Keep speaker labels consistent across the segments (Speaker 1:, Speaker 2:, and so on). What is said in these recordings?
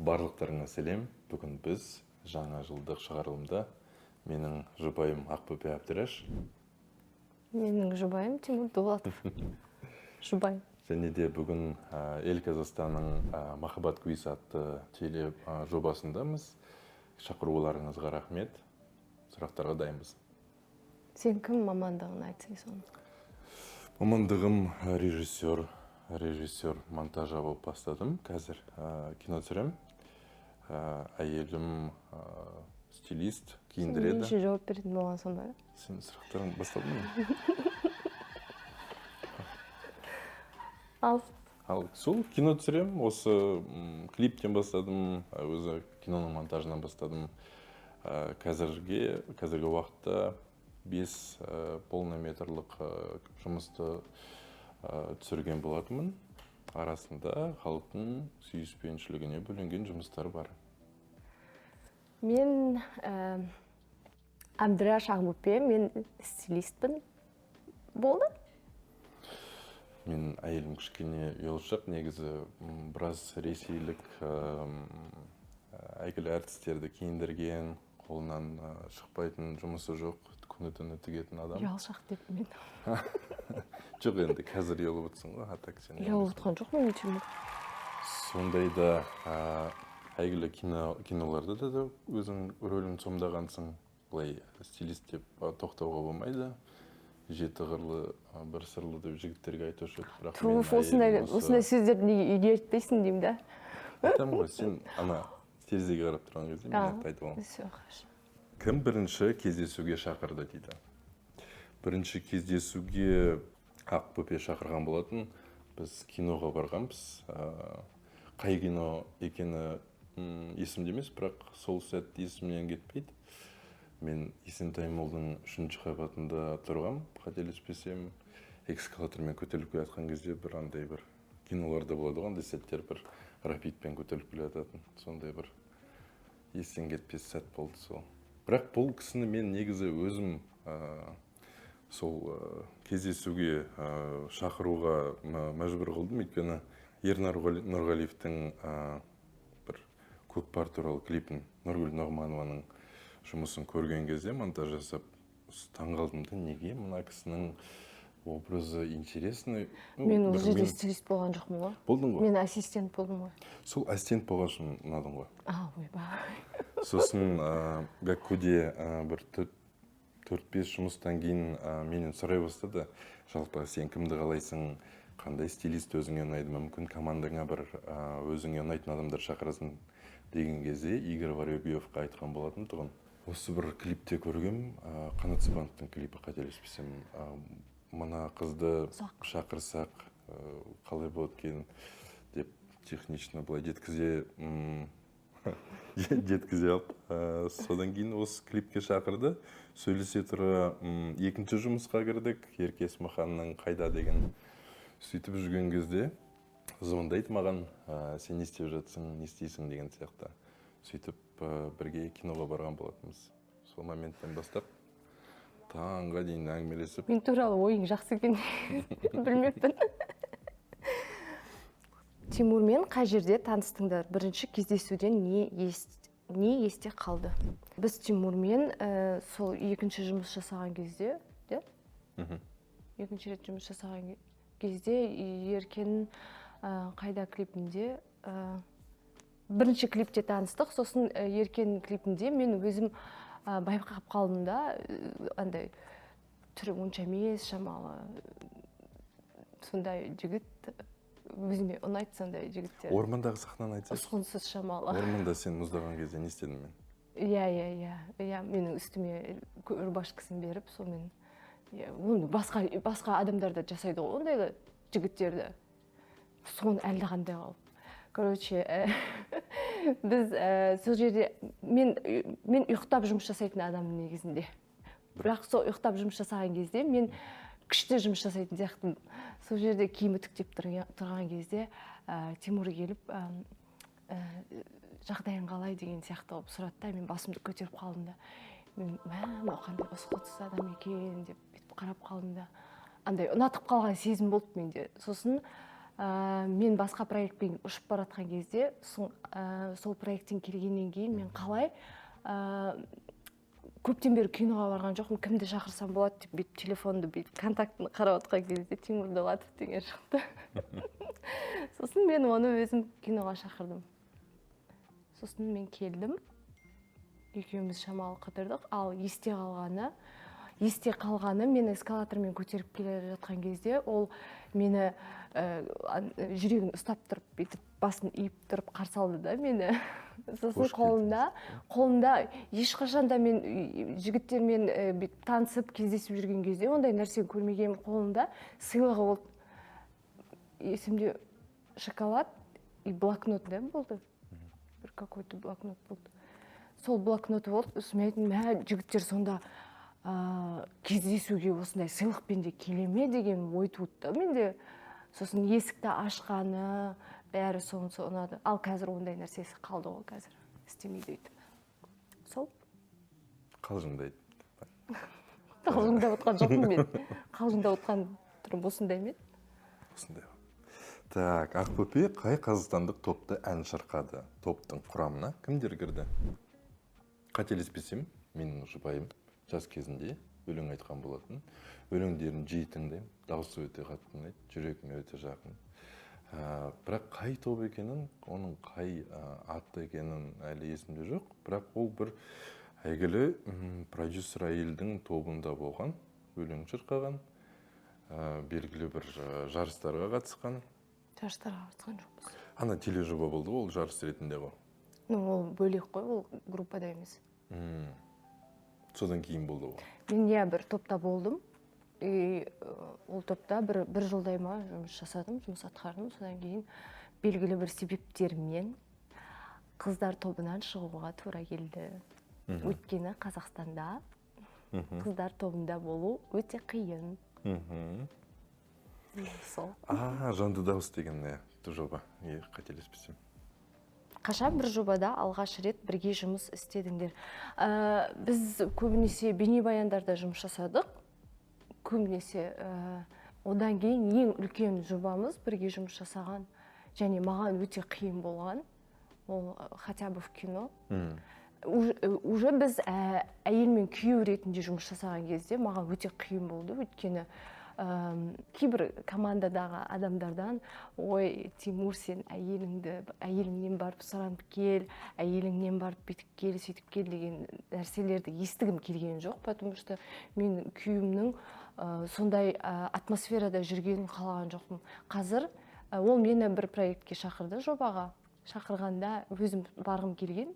Speaker 1: Барлықтарыңа сәлем. Бүгін біз жаңа жылдық шығарылымда менің жұбайым Ақбөпе Әбдіраш.
Speaker 2: Менің жұбайым Тимур Дулатов. Жұбайым.
Speaker 1: Және де бүгін Ел Казахстанның Махаббат куйсы атты теле жобасындамыз. Шақыруларыңызға рахмет. Сұрақтарға дайынбыз.
Speaker 2: Сен кім мамандығын айтсай соны?
Speaker 1: Мамандығым режиссер монтажа болып бастадым. Қазір кино түсірем. Әйелім стилист, киіндіреді.
Speaker 2: Сен неше жауап беретін болған сонда?
Speaker 1: Сен сұрақтарың бастадың ба? Ал сол кино түсірем. Осы клиптен бастадым, өзі киноның монтажынан бастадым. Қазіргі уақытта 5 полнометрлік жұмысты түсірген болатынмын. Арасында халықтың сүйіспеншілігіне бөленген жұмыстар бар.
Speaker 2: Мен Әбдіраш Ақбөпе, мен стилистпін. Болды?
Speaker 1: Мен әйелім кішкене ұялшақ, негізі біраз ресейлік әйгілі әртістерді киіндірген, қолынан шықпайтын жұмысы жоқ, күні-түні тігетін адам.
Speaker 2: Ұялшақ деп мен.
Speaker 1: Жоқ, енді қазір ұялып отырсың ғой, атак сен.
Speaker 2: Ұялып отырған жоқ мен Тимур.
Speaker 1: Сондайда әйгілі киноларда да өзің рөлін сомдағансың. Бұлай стилист деп тоқтауға болмайды. Жеті қырлы, бір сырлы деп жігіттерге айтушы еді.
Speaker 2: Туф, осындай сөздерді неге үйде айтпайсың деймін да.
Speaker 1: Айтамын ғой, сен ана терезеге қарап тұрған кезде мен айтып аламын. Кім бірінші кездесуге шақырды дейді. Бірінші кездесуге Ақбөпе шақырған болатын. Біз киноға барғанбыз. Қай кино екені есімде емес, бірақ сол сәт есімнен кетпейді. Мен Есентаймолдың 3-ші қабатында тұрғам, қателеспесем, экскалатормен көтеріліп келе жатқан кезде бір андай бір киноларда болады ғой, андай сәттер бір рапидпен көтеріліп келе жататын. Сондай бір естен кетпес сәт болды сол. Бірақ бұл кісіні мен негізі өзім сол кездесуге шақыруға мәжбүр қылдым, өйткені Ернар Нұрғалиевтің бір көкпар туралы клипін, Нұргүл Нұғманованың жұмысын көрген кезде монтаж жасап таңғалдым да, неге мына кісінің образы интересный.
Speaker 2: Мен ол жерде стилист болған жоқпын ғой.
Speaker 1: Болдың ғой?
Speaker 2: Мен ассистент болдым ғой.
Speaker 1: Сол ассистент болған үшін ұнадың ғой?
Speaker 2: Ойбай.
Speaker 1: Сосын Гаккуде бір 4-5 жұмыстан кейін менен сұрай бастады. Жалпы сен кімді қалайсың, қандай стилист өзіңе ұнайды, мүмкін командаңа бір өзіңе ұнайтын адамдар шақырасың деген кезде Игорь Воробьевқа айтқан болатын тұғын. Осы бір клипте көргем, Қанат Сабановтың клипі, қателеспесем, мына қызды шақырсақ қалай болады екен деп технично былай жеткізе алып, содан кейін осы клипке шақырды. Сөйлесе тұра екінші жұмысқа кірдік, Ерке Есмаханның қайда деген. Сөйтіп жүрген кезде звондайды маған, сен не істеп жатсың, не істейсің деген сияқты. Сөйтіп бірге киноға барған болатынбыз. Сол моменттен бастап таңға дейін әңгімелесіп.
Speaker 2: Мен туралы ойың жақсы екен білмеппін. Тимурмен қай жерде таныстыңдар? Бірінші кездесуден не есте қалды? Біз Тимурмен сол екінші жұмыс жасаған кезде, екінші рет жұмыс жасаған кезде Еркен қайда клипінде бірінші клипте таныстық. Сосын Еркен клипінде мен өзім байқап қалдым да, андай түрі онша емес, шамалы сондай жігіт, өзіме ұнайды сондай жігіттер.
Speaker 1: Ормандағы сахнаны айтсайшы.
Speaker 2: Ұсқынсыз шамалы.
Speaker 1: Орманда сен мұздаған кезде не істедің мен?
Speaker 2: Иә, менің үстіме рубашкасын беріп, сонымен басқа адамдар да жасайды ғой, ондайлы жігіттерді. Соны әлді қандай қалып. Короче, біз сол жерде, мен ұйықтап жұмыс жасайтын адамның негізінде. Бірақ сол ұйықтап жұмыс жасаған кезде мен күшті жұмыс жасайтын сияқтымын. Сол жерде киім үтіктеп тұрған кезде Тимур келіп, жағдайың қалай деген сияқты болып сұрады да, мен басымды көтеріп қалдым да. Мен қандай ұсқынсыз адам екен деп қарап қалдым да. Андай ұнатып қалған сезім болды менде. Сосын мен басқа проектпен ұшып баратқан кезде сол проекттен келгеннен кейін мен қалай көптен бері киноға барған жоқпын, кімді шақырсам болады деп бүйтіп телефонды бүйтіп контактын қарап отқан кезде Тимур Дулатов деген шықты. Сосын мен оны өзім киноға шақырдым. Сосын мен келдім, екеуміз шамалы қыдырдық, ал есте қалғаны мен эскалатормен көтеріп келе жатқан кезде ол мені жүрегін ұстап тұрып, бүйтіп басын иіп тұрып қарсы алды да мені. Сосын қолында ешқашан да мен жігіттермен танысып кездесіп жүрген кезде ондай нәрсені көрмеген, қолында сыйлығы болды. Есімде шоколад и блокнот да болды. Бір какой-то блокнот болды. Сол блокноты болды. Мен айттым, жігіттер сонда кездесуге осындай сыйлықпен де келе ме деген ой туды менде. Сосын есікті ашқаны, бәрі сонысы ұнады. Ал қазір ондай нәрсесі қалды ғой, қазір істемейді өйтіп. Сол?
Speaker 1: Қалжыңдайды.
Speaker 2: Қалжыңдап отқан жоқпын мен. Қалжыңдап отқан түрім осындай ме?
Speaker 1: Осындай. Так, Ақбөпе қай қазақстандық топта ән шырқады? Топтың құрамына кімдер кірді? Қателеспесем, менің жұбайым жас кезінде өлең айтқан болатын. Өлеңдерін жиі тыңдаймын, дауысы өте қатты ұнайды, жүрегіме өте жақын. Бірақ қай топ екенін, оның қай атты екенін әлі есімде жоқ. Бірақ ол бір әйгілі продюсер әйелдің тобында болған, өлең шырқаған, белгілі бір жарыстарға қатысқан.
Speaker 2: Жарыстарға қатысқан жоқпыз.
Speaker 1: Ана тележоба болды, ол жарыс ретінде ғой.
Speaker 2: Ол бөлек қой, ол группада емес.
Speaker 1: Содан кейін болды ғой.
Speaker 2: Мен бір топта болдым. Ол топта бір жылдай ма жұмыс жасадым, жұмыс атқардым. Содан кейін белгілі бір себептермен қыздар тобынан шығуға тура келді. Өйткені Қазақстанда қыздар тобында болу өте қиын. Сол.
Speaker 1: Жанды дауыс деген жоба, қателеспесем.
Speaker 2: Қашан бір жобада алғаш рет бірге жұмыс істедіңдер? Біз көбінесе бейнебаяндарда жұмыс жасадық. Көбінесе одан кейін ең үлкен жобамыз бірге жұмыс жасаған және маған өте қиын болған. Ол хотя бы в кино. Уже біз әйел мен күйеу ретінде жұмыс жасаған кезде маған өте қиын болды. Өйткені кейбір командадағы адамдардан, ой, Тимур, сен әйеліңнен барып сұранып кел, әйеліңнен барып бүйтіп кел, сөйтіп кел деген нәрселерді естігім келген жоқ, потому что мен күйеуімнің сондай атмосферада жүргенін қалаған жоқпын. Қазір ол мені бір проектке шақырды, жобаға. Шақырғанда өзім барғым келген.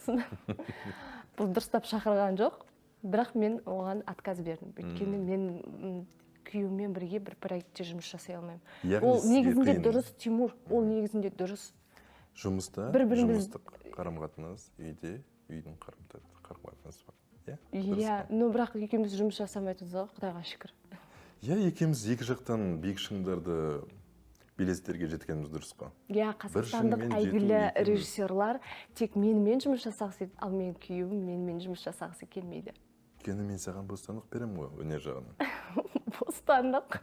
Speaker 2: Бұл дұрыстап шақырған жоқ, бірақ мен оған отказ бердім. Өйткені мен күйеуіммен бірге бір проектте жұмыс жасай алмаймын. Ол негізінде дұрыс, Тимур, ол негізінде дұрыс.
Speaker 1: Жұмыста, жұмыстық қарым-қатынас, үйде, үйдің қарым-қатынасы бар.
Speaker 2: Иә, бірақ екеуміз жұмыс жасамайтын ғой, Құдайға шүкір.
Speaker 1: Иә, екеуміз екі жақтан биік шыңдарды белестерге жеткеніміз дұрыс қой.
Speaker 2: Иә, қазақстандық әйгілі режиссерлар тек менімен жұмыс жасағысы, ал мен күйеуім менімен жұмыс жасағысы келмейді.
Speaker 1: Өйткені мен саған бостандық беремін ғой, өнер жағынан.
Speaker 2: Бостандық.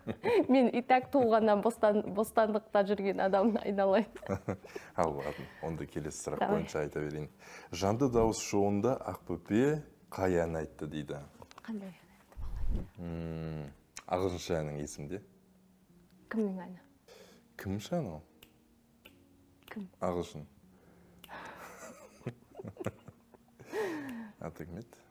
Speaker 2: Мен и так туылғаннан бостандықта жүрген адамын айналайын.
Speaker 1: Ал, онда келесі сұрақ бойынша айта берейін. Жанды дауыс шоуында Ақбөпе қай ән айтты дейді?
Speaker 2: Қандай ән айтты?
Speaker 1: Ағылшынша әнің есімде?
Speaker 2: Кімнің әні?
Speaker 1: Кім шаны ол?
Speaker 2: Кім?
Speaker 1: Ағылшын. Аты кім еді?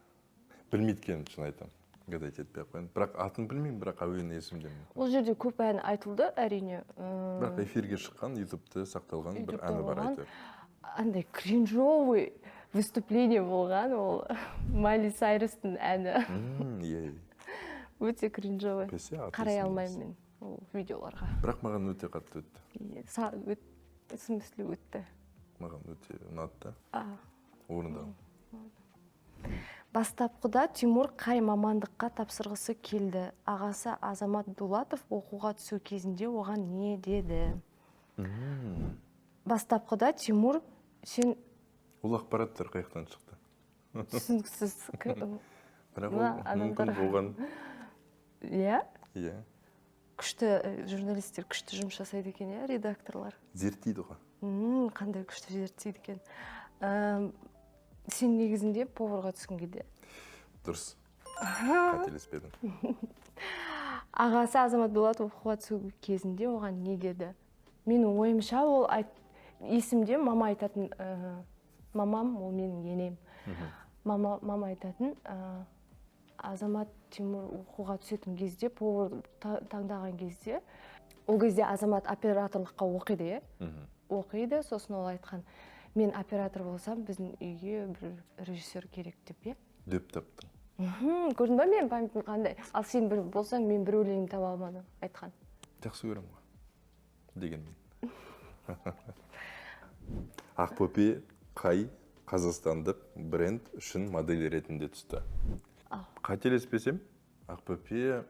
Speaker 1: Білмейткенім шын айтам. Гадать етпей қойын. Бірақ атын білмеймін, бірақ әуені есімдемін.
Speaker 2: Ол жерде көп ән айтылды, әрине.
Speaker 1: Бірақ эфирге шыққан, ютубта сақталған бір әні бар айтыр.
Speaker 2: Андай кринжовый выступление болған, ол Майли Сайрустың әні. Өте кринжовый. Қарай алмаймын мен ол видеоларға.
Speaker 1: Бірақ маған өте қатты өтті.
Speaker 2: В смысле өтті?
Speaker 1: Маған өте ұнатты. Орындау.
Speaker 2: Бастапқыда Тимур қай мамандыққа тапсырғысы келді? Ағасы Азамат Дулатов оқуға түсу кезінде оған не деді? Бастапқыда Тимур, сен...
Speaker 1: Ол ақпараттар қайықтан шықты?
Speaker 2: Түсініксіз.
Speaker 1: Бірақ ол мүмкін болған.
Speaker 2: Иә?
Speaker 1: Иә.
Speaker 2: күшті журналисттер күшті жұмыс жасайды екен, иә, редакторлар.
Speaker 1: Зерттейді ғой.
Speaker 2: Қандай күшті зерттейді екен. Сен негізінде поварға түскің келді.
Speaker 1: Дұрыс. Қателеспедің.
Speaker 2: Ағасы Азамат Дулатов оқуға түсу кезінде оған не деді? Менің ойымша ол есімде мама айтатын, мамам ол менің енем. Мама айтатын, Азамат Тимур оқуға түсетін кезде, повар таңдаған кезде, ол кезде Азамат операторлыққа оқиды, оқиды, сосын ол айтқан, мен оператор болсам, біздің үйге бір режиссер керек деп,
Speaker 1: Дөп таптың.
Speaker 2: Көрдің ба мен памятым қандай? Ал сен бір болсаң, мен бір өлеңін таба алмадым, айтқан.
Speaker 1: Жақсы көрем ғой, дегенмен. Ақбөпе қай қазақстандық бренд үшін модель ретінде түсті? Қателеспесем, Ақбөпе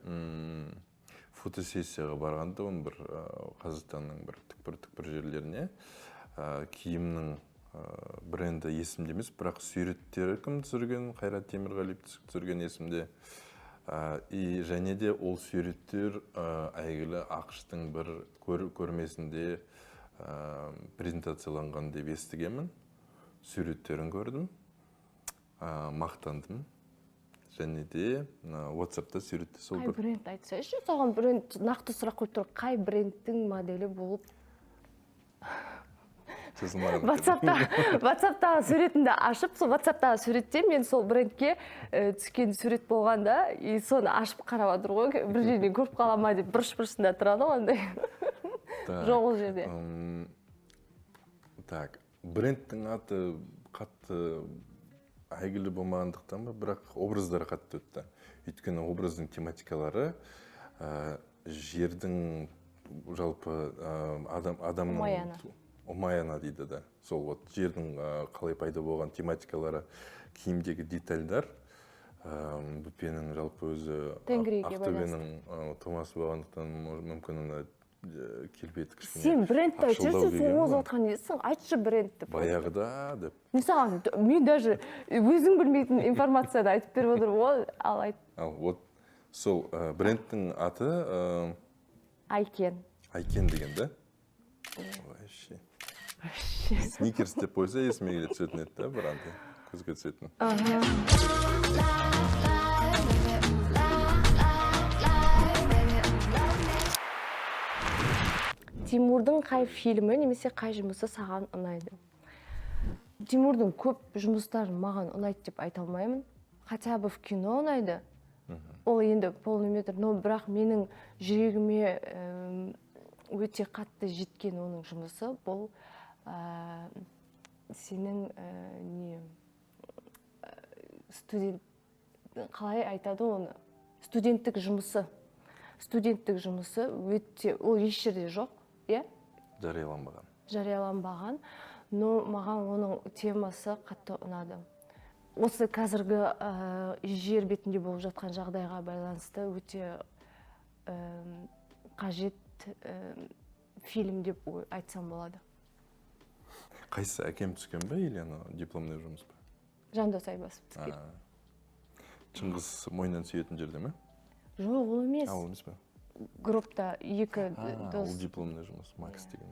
Speaker 1: фотосессияға барғанда оның бір Қазақстанның бір түкпір жерлеріне киімнің бренді есімде емес, бірақ суреттері кім түсірген, Қайрат Темірғалиев түсірген есімде. Және де ол суреттер әйгілі ақш-тың бір көрмесінде презентацияланған деп естігенмін. Суреттерін көрдім, мақтандым. Және де WhatsApp-та суретте сол бір.
Speaker 2: Қай бренд айтсайшы, соған бренд нақты сұрақ қойып тұр, қай брендтің моделі болып? WhatsApp-тағы суретіңді ашып, сол WhatsApp-тағы суретте мен сол брендке түскен сурет болғанда, соны ашып қарап отыр ғой, бір жерден көріп қалама деп бұрыш-бұрышында тұрады ғой, андай. Жоқ ол жерде.
Speaker 1: Так, брендтің аты қатты әйгілі болмағандықтан ба, бірақ образдары қатты өтті. Өйткені образдың тематикалары жердің жалпы адамның омаяна дейді да. Сол вот жердің қалай пайда болған тематикалары, киімдегі детальдар, Бүпенің жалпы өзі Ақтөбенің тумасы болғандықтан мүмкін келбеті кішкене.
Speaker 2: Сен брендті айтшы, соғыз отқан дейсің, айтшы брендті.
Speaker 1: Баяғыда деп.
Speaker 2: Мен даже өзің білмейтін информацияны айтып беріп отыр ғой, ал айт.
Speaker 1: Вот сол брендтің аты
Speaker 2: Айкен.
Speaker 1: Айкен деген да? Вообще. Сникерс деп қойса есіме келе түсетін еді да, бір андай көзге түсетін.
Speaker 2: Тимурдың қай фильмі немесе қай жұмысы саған ұнайды? Тимурдың көп жұмыстарын маған ұнайды деп айта алмаймын. Хотя бы в кино ұнайды. Ол енді полный метр, но бірақ менің жүрегіме өте қатты жеткен оның жұмысы бұл сенің студент, қалай айтады оны? Студенттік жұмысы өте, ол еш жерде жоқ, е? Жарияланбаған, но маған оның темасы қатты ұнады. Осы қазіргі жер бетінде болып жатқан жағдайға байланысты өте қажет фильм деп айтсам болады.
Speaker 1: Қайсы, әкем түскен бе, или дипломный жұмыс ба?
Speaker 2: Жандос Айбасов түскен.
Speaker 1: Шыңғыс мойнынан сүйетін жерде ме?
Speaker 2: Жоқ, ол емес.
Speaker 1: Ол емес пе?
Speaker 2: Группта екі дос.
Speaker 1: Ол дипломный жұмыс, Макс деген.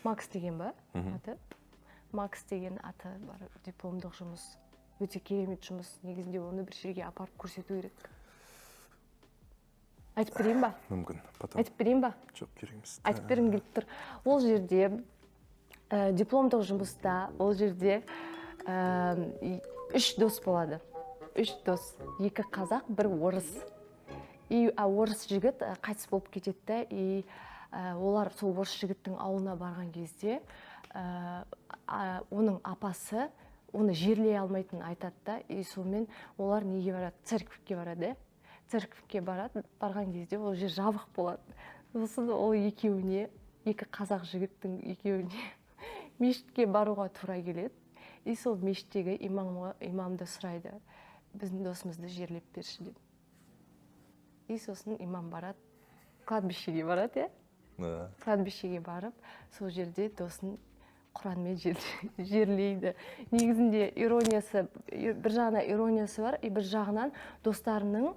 Speaker 2: Макс деген ба? Аты? Макс деген аты бар, дипломдық жұмыс. Өте керемет жұмыс. Негізінде оны бір жерге апарып көрсету керек. Айтып берейін ба?
Speaker 1: Мүмкін.
Speaker 2: Айтып берейін ба?
Speaker 1: Жоқ, керек емес.
Speaker 2: Айтып бергім келіп тұр. Ол жерде дипломдық жұмыста, ол жерде үш дос болады. Үш дос. Екі қазақ, бір орыс. Орыс жігіт қайтыс болып кетеді, и олар сол орыс жігіттің ауылына барған кезде оның апасы оны жерлей алмайтынын айтады да, и сонымен олар неге барады? Церковьке барады. Церковьке барған кезде ол жер жабық болады. Сосын ол екеуіне, екі қазақ жігіттің екеуіне мешітке баруға тура келеді. И сол мешіттегі имамды сұрайды, біздің досымызды жерлеп берші деп. И сосын имам барады, кладбищеге барады, кладбищеге барып, сол жерде досын Құранмен жерлейді. Негізінде ирониясы, бір жағынан ирониясы бар, и бір жағынан достарының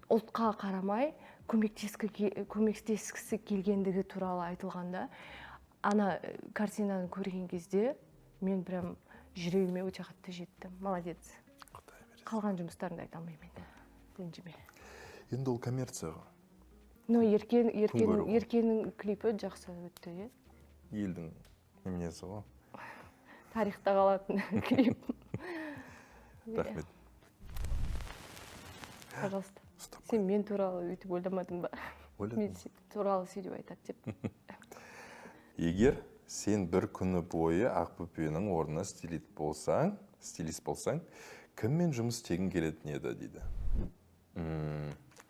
Speaker 2: ұлтқа қарамай көмектескісі келгендігі туралы айтылғанда, ана картинаны көрген кезде мен прям жүрегіме өте қатты жетті. Молодец. Қалған жұмыстарымды айта алмаймын енді. Ренжіме.
Speaker 1: Енді ол коммерцияға.
Speaker 2: Но Еркенің клипі жақсы өтті, е?
Speaker 1: Елдің неменесі ғой.
Speaker 2: Тарихта қалатын клип.
Speaker 1: Рахмет.
Speaker 2: Пожалуйста. Сен мен туралы өйтіп ойламадың ба? Мен сен туралы сөйлеп айтады деп.
Speaker 1: Егер сен бір күні бойы Ақбөпенің орнына стилист болсаң, кіммен жұмыс істегің келетін еді дейді.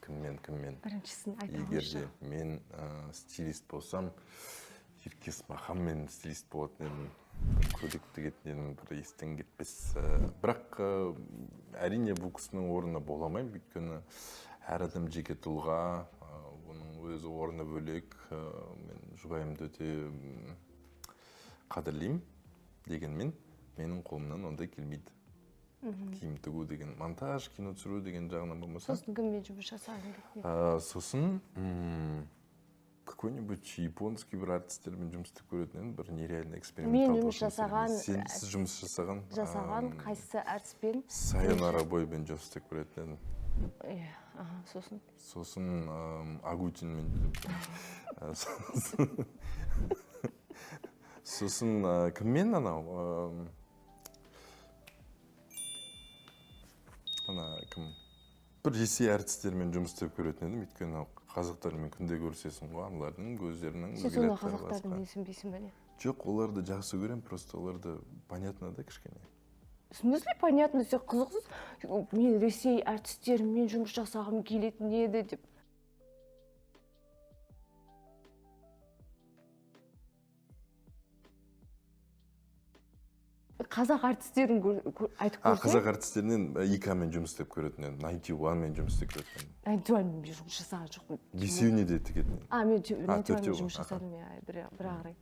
Speaker 1: Кіммен?
Speaker 2: Біріншісін айта
Speaker 1: Егер
Speaker 2: алшы.
Speaker 1: де мен стилист болсам, Еркес Махаммен стилист болатын едім, көлік тігетін едім, бір естен кетпес. Бірақ әрине бұл кісінің орнына бола алмаймын, өйткені әр адам жеке тұлға, оның өзі орны бөлек. Мен жұбайымды өте қадірлеймін, дегенмен менің қолымнан ондай келмейді. Киім тігу деген, монтаж, кино түсіру деген жағынан болмаса.
Speaker 2: Сосын кіммен жұмыс жасағың?
Speaker 1: Сосын какой-нибудь японский бір артистермен жұмыс істеп көретін, бір нереально эксперименталды.
Speaker 2: Мен
Speaker 1: жұмыс жасаған
Speaker 2: қайсысы артиспен?
Speaker 1: Сайонара боймен жұмыс істеп көретін.
Speaker 2: Сосын?
Speaker 1: Сосын Агутинмен. Сосын кіммен анау? Кім? Бір ресей артистермен жұмыс істеп көретін едім, өйткені қазақтармен күнде көрсесің ғой, аналардың көздерінің
Speaker 2: сен сонда қазақтардың несінбейсің бе не?
Speaker 1: Жоқ, оларды жақсы көрем, просто оларды понятно да кішкене.
Speaker 2: В смысле понятно, сен қызықсыз? Мен ресей артистерімен жұмыс жасағым келетін еді деп. Қазақ артистерін айтып көрсең?
Speaker 1: Қазақ артистерінен ИК-мен жұмыс істеп көретін едім, 91-мен жұмыс істеп көретін едім.
Speaker 2: 91-мен жұмыс жасаған жоқпын.
Speaker 1: Бесеуіне де тігетін едім.
Speaker 2: Мен 91-мен жұмыс жасадым, бір ағырай.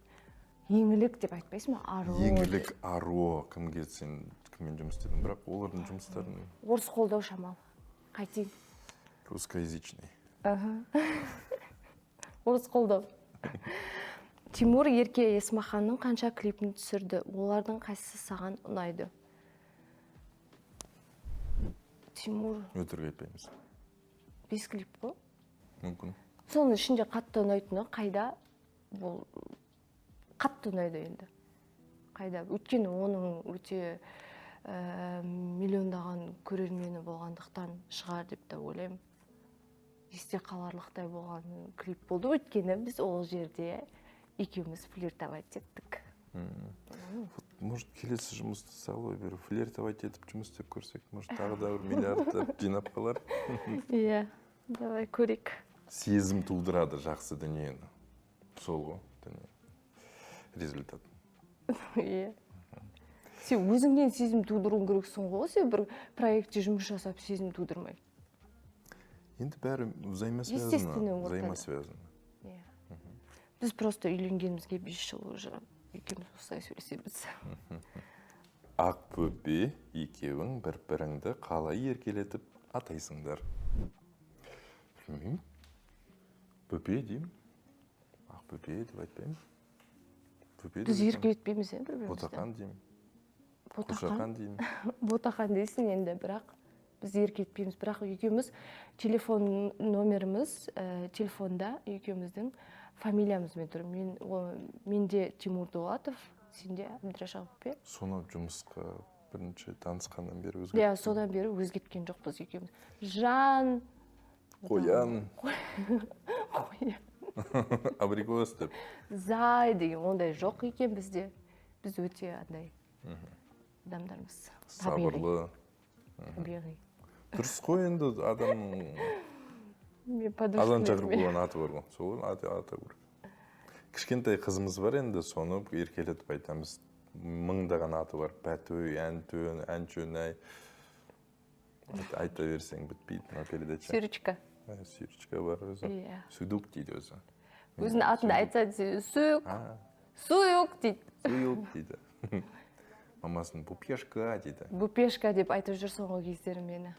Speaker 2: Еңілік деп айтпайсың ба? Аро.
Speaker 1: Еңілік, Аро, кімге сен кіммен жұмыс істедің, бірақ олардың жұмыстарын...
Speaker 2: Орыс қолдау шамал. Қайтейін?
Speaker 1: Русскоязычный.
Speaker 2: Орыс қолдау. Тимур Ерке Есмаханның қанша клипін түсірді? Олардың қайсысы саған ұнайды? Тимур...
Speaker 1: Өтірік айтпаймыз.
Speaker 2: 5 клип қой?
Speaker 1: Мүмкін.
Speaker 2: Соның ішінде қатты ұнайтыны қайда? Бұл қатты ұнайды енді. Қайда? Өйткені оның өте миллиондаған көрермені болғандықтан шығар деп те ойлаймын. Есте қаларлықтай болған клип болды. Өйткені біз ол жерде екеуміз флиртовать еттік.
Speaker 1: Может, келесі жұмысты салой беру, флиртовать етіп жұмыс істеп көрсек, может, тағы да бір миллиардтап жинап қалар.
Speaker 2: Иә, давай көрейік.
Speaker 1: Сезім тудырады жақсы дүниені. Сол ғой, результат.
Speaker 2: Иә. Сен өзіңнен сезім тудыруың керексің ғой, сен бір проектте жұмыс жасап сезім тудырмай.
Speaker 1: Енді бәрі взаимосвязано.
Speaker 2: Біз просто үйленгенімізге 5 жыл уже екеуміз осылай сөйлесеміз.
Speaker 1: Ақбөпе екеуің бір-біріңді қалай еркелетіп атайсыңдар? Білмеймін. Бөпе деймін. Ақбөпе деп айтпаймын.
Speaker 2: Біз еркелетпейміз, бір-бірімізді.
Speaker 1: Ботақан деймін.
Speaker 2: Ботақан
Speaker 1: деймін.
Speaker 2: Ботақан дейсің енді, бірақ біз еркелетпейміз. Бірақ екеуміз телефон номеріміз, телефонда екеуміздің фамилиямызбен тұр. Менде Тимур Дулатов, сенде Әбдіраш Ақбөпе.
Speaker 1: Соны жұмысқа бірінші танысқаннан бері өзгерткен.
Speaker 2: Иә, содан бері өзгерткен жоқпыз екеуміз. Жан...
Speaker 1: Қоян. Абрикос деп.
Speaker 2: Зай деген ондай жоқ екен бізде. Біз өте андай адамдармыз.
Speaker 1: Сабырлы.
Speaker 2: Табиғи.
Speaker 1: Дұрыс қой енді адамның... Адан шақырып болған аты бар ғой. Сол аты бар. Кішкентай қызымыз бар енді, соны еркелетіп айтамыз. Мыңдаған аты бар. Пәтөй, әнчөнай. Айта берсең бітпейді.
Speaker 2: Сүйрічка.
Speaker 1: Сүйрічка бар өзі. Сүдук дейді өзі.
Speaker 2: Өзінің атында айтса сүйік. Сүйік дейді.
Speaker 1: Сүйік дейді. Мамасын бұпешка дейді.
Speaker 2: Бұпешка деп айтып жүрсің ғой кездері мені.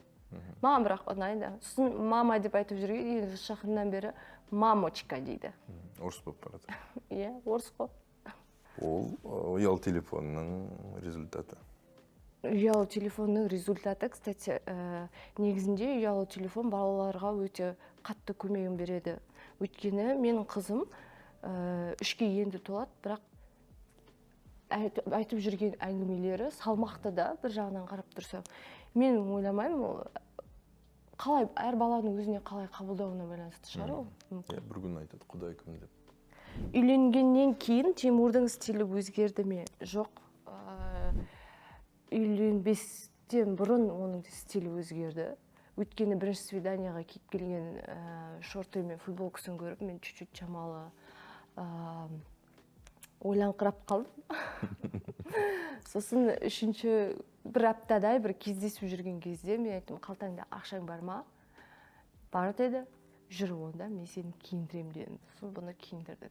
Speaker 2: Маған бірақ ұнайды. Сосын мама деп айтып жүрген шақырымнан бері мамочка дейді.
Speaker 1: Орыс болып барады.
Speaker 2: Иә, орыс қой.
Speaker 1: Ол ұялы телефонның результаты.
Speaker 2: Ұялы телефонның результаты, кстати, негізінде ұялы телефон балаларға өте қатты көмегін береді. Өйткені менің қызым 3-ке енді толады, бірақ айтып жүрген әңгімелері салмақты да, бір жағынан қарап тұрса. Мен ойламаймын, қалай әр баланың өзіне қалай қабылдауына байланысты шығар ол.
Speaker 1: Бір күн айтады, құдай кім деп.
Speaker 2: Үйленгеннен кейін Тимурдың стилі өзгерді ме? Жоқ. Үйленбестен бұрын оның стилі өзгерді. Өйткені бірінші свиданияға кетіп келген шорты мен футболкасын көріп, мен чуть-чуть шамалы ойланыңқырап қалдым. Сосын үшінші бір аптадай бір кездесіп жүрген кезде мен айттым, қалтаңда ақшаң бар ма? Бар деді. Жүр онда, мен сені киіндірем дедім. Сосын бұны киіндірдік.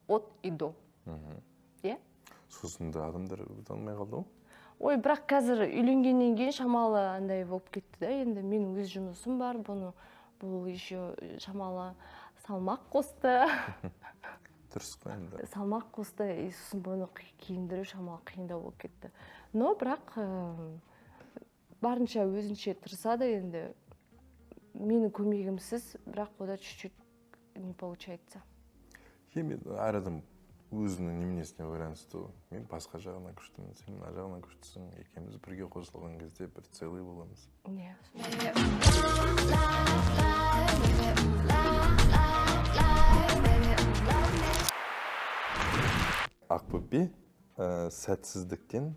Speaker 2: От и до. Е?
Speaker 1: Сосын да адамдар танымай қалды ғой?
Speaker 2: Ой, бірақ қазір үйленгеннен кейін шамалы андай болып кетті да, енді менің өз жұмысым бар, бұл еще шамалы салмақ қосты.
Speaker 1: Дұрыс қой енді.
Speaker 2: Салмақ қосты, сосын бұны киіндіру шамалы қиындау болып кетті. Но бірақ барынша өзінше тырысады енді. Менің көмегімсіз, бірақ ода чуть-чуть не получается.
Speaker 1: Мен әр адам өзінің неменесіне байланысты. Мен басқа жағынан күштімін, сен мына жағынан күштісің. Екеуміз бірге қосылған кезде бір целый боламыз. Ақбөпе сәтсіздіктен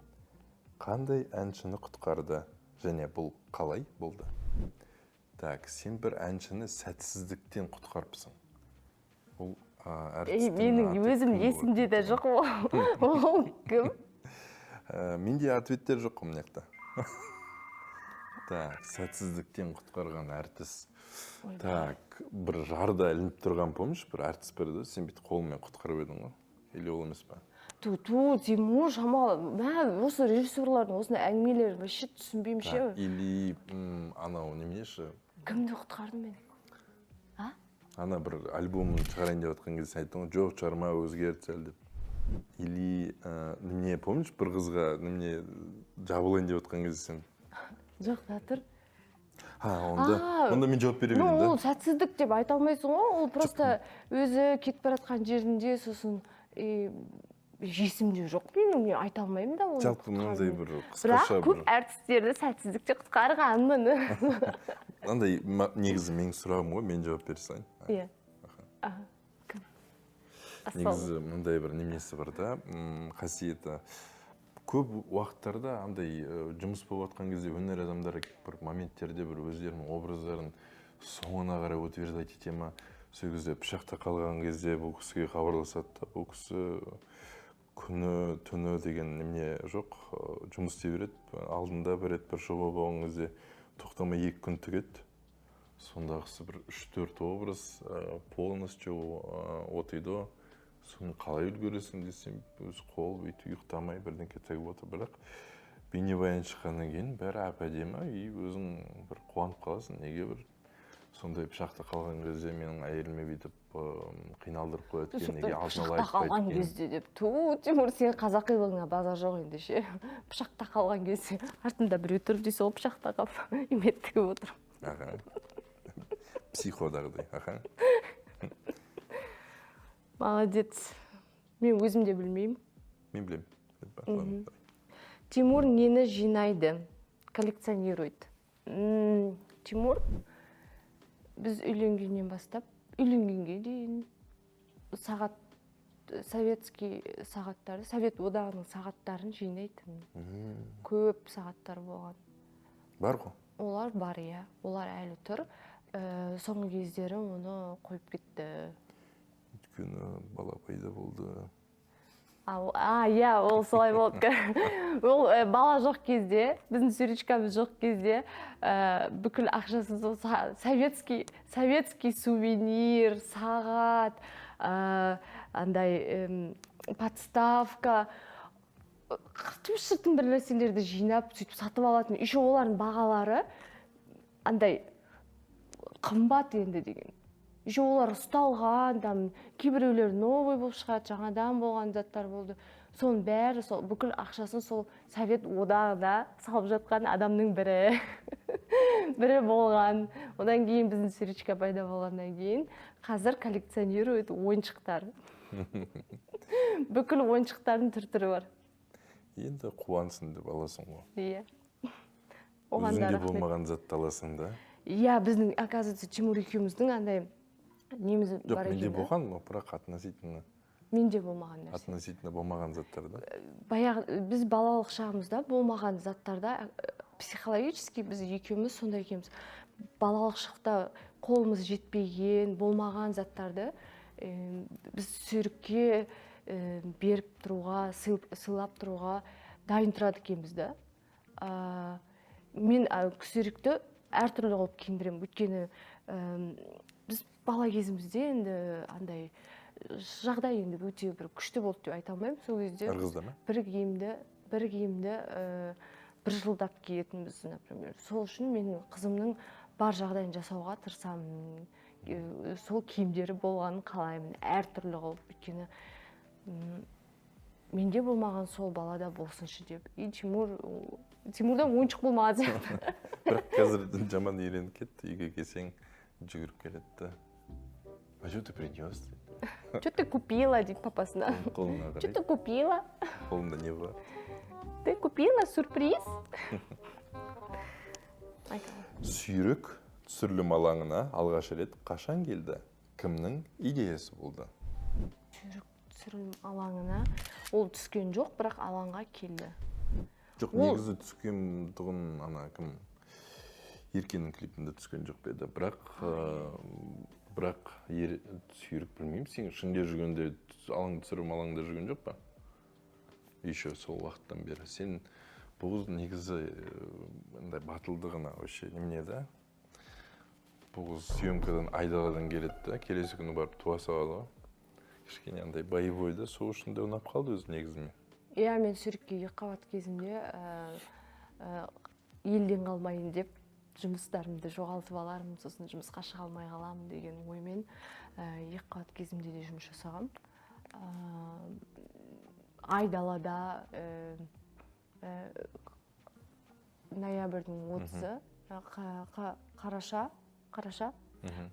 Speaker 1: қандай әншіні құтқарды және бұл қалай болды? Так, сен бір әншіні сәтсіздіктен құтқарыпсың. Бұл
Speaker 2: менің өзім есімде де жоқ ол кім?
Speaker 1: Менде ответтер жоқ қой мынаяқта. Так, сәтсіздіктен құтқарған әртіс. Так, бір жарда ілініп тұрған, помнишь, бір әртіс берді, сен бүйтіп қолыңмен құтқарып едің ғой? Или ол емес па?
Speaker 2: Тимур шамалы, осы режиссерлардың осындай әңгімелері вообще түсінбеймін ше.
Speaker 1: Или анау неменеші?
Speaker 2: Кімді құтқардым мен?
Speaker 1: Ана бір альбомын шығарайын деп жатқан кезде айттың ғой, жоқ шығарма өзгерт сәл деп. Или немене, помнишь, бір қызға немене жабылайын деп жатқан кезде сен?
Speaker 2: Жоқ, тұр.
Speaker 1: Онда мен жауап бере берейін да.
Speaker 2: Ол сәтсіздік деп айта алмайсың ғой, ол просто өзі кетіп баратқан жерінде сосын есімде жоқ, мен айта алмаймын да оны.
Speaker 1: Жалпы мынандай бір қысқаша.
Speaker 2: Бірақ көп әртістерді сәтсіздікте құтқарғанмын.
Speaker 1: Андай негізі менің сұрағым ғой, мен жауап бере салайын.
Speaker 2: Иә. Кім?
Speaker 1: Негізі мындай бір неменесі бар да, қасиеті. Көп уақыттарда андай жұмыс болып жатқан кезде өнер адамдары бір моменттерде бір өздерінің образдарын соңына қарай утверждать ете ма, сол кезде пышақта қалған кезде бұл кісіге хабарласады да, бұл кісі күні түні деген немене жоқ, жұмыс істей береді. Алдында бір рет бір жоба болған кезде тоқтамай 2 күн тігеді. Сондағысы бір 3-4 образ полностью от и до. Соны қалай үлгересің десем, өз қол бүйтіп ұйықтамай бірдеңке тігіп отыр, бірақ бейнебаян шыққаннан кейін бәрі әп-әдемі и өзің бір қуанып қаласың. Неге бір сондай пышақта қалған кезде менің әйеліме бүйтіп қиналдырып қояды екен, неге алдын ала айтпайды екен.
Speaker 2: Пышақта қалған кезде деп, Тимур, сен қазақилығыңа базар жоқ ендеше. Пышақта қалған кезде артында біреу тұрып десе, ол пышақта қалып имет тігіп отыр.
Speaker 1: Психодағыдай,
Speaker 2: Молодец. Мен өзім де білмеймін.
Speaker 1: Мен білемін.
Speaker 2: Тимур нені жинайды, коллекционирует. Тимур біз үйленгеннен бастап, үйленгенге дейін сағат, советский сағаттарды, совет одағының сағаттарын жинайды. Көп сағаттар болған.
Speaker 1: Бар ғой?
Speaker 2: Олар бар, иә. Олар әлі тұр. Соңғы кездері оны қойып кетті.
Speaker 1: Өйткені бала пайда болды.
Speaker 2: Иә, ол солай болды. Ол бала жоқ кезде, біздің суричкамыз жоқ кезде, бүкіл ақшасы советский сувенир, сағат, андай подставка, қыртым-шыртым бір нәрселерді жинап, сөйтіп сатып алатын. Еще олардың бағалары андай қымбат енді деген. Еще олар ұсталған, там кейбіреулер новый болып шығады, жаңадан болған заттар болды. Соның бәрі, сол бүкіл ақшасын сол Совет одағында салып жатқан адамның бірі. Бірі болған. Одан кейін біздің Сирочка пайда болғаннан кейін қазір коллекционирует ойыншықтар. Бүкіл ойыншықтардың түр-түрі бар.
Speaker 1: Енді қуансың деп аласың ғой.
Speaker 2: Иә.
Speaker 1: Өзіңде болмаған затты аласың да?
Speaker 2: Иә, біздің, оказывается, Тимур екеуміздің андай неміз бар екен.
Speaker 1: Жоқ, менде болған, бірақ относительно.
Speaker 2: Менде болмаған нәрсе.
Speaker 1: Относительно болмаған заттар да?
Speaker 2: Баяғы біз балалық шағымызда болмаған заттарда психологически біз екеуміз сондай екенбіз. Балалық шақта қолымыз жетпеген, болмаған заттарды біз сүйрікке беріп тұруға, сыйлап тұруға дайын тұрады екенбіз да. Мен сүйрікті әртүрлі қылып киіндіремін. Өйткені біз бала кезімізде енді андай жағдай енді өте бір күшті болды деп айта алмаймын. Сол кезде бір киімді бір жылдап киетінбіз, например. Сол үшін мен қызымның бар жағдайын жасауға тырысамын. Сол киімдері болғанын қалаймын, әртүрлі қылып. Өйткені менде болмаған сол балада болсыншы деп. И Тимурдан ойыншық болмаған сияқты.
Speaker 1: Бірақ қазір жаман үйреніп кетті, үйге келсең жүгіріп келеді. А что ты принес?
Speaker 2: Что ты купила, дейді папасына. Что ты купила?
Speaker 1: Қолында не бар?
Speaker 2: Ты купила сюрприз?
Speaker 1: Сүйрік түсірілім алаңына алғаш рет қашан келді? Кімнің идеясы болды?
Speaker 2: Сүйрік түсірілім алаңына ол түскен жоқ, бірақ алаңға келді.
Speaker 1: Жоқ, негізі түскен тұғын ана кім Еркенің клипінде түскен жоқ беді. Бірақ сүйрік білмеймін, сен шынде жүргенде түсірілім алаңында жүрген жоқ па? Еще сол уақыттан бері. Сен бұл негізі батылдығына вообще немене да? Бұл съемкадан айдаладан келеді, келесі күні барып туа салады. Кішкене андай боевой да, сол үшін де ұнап қалды өзі негізімен.
Speaker 2: Иә, мен сүйрікке екіқабат кезімде елден қалмайын деп жұмыстарымды жоғалтып алармын, сосын жұмысқа шыға алмай қаламын деген оймен екіқабат кезімде де жұмыс жасағам. Айдалада ноябрьдің 30-ы,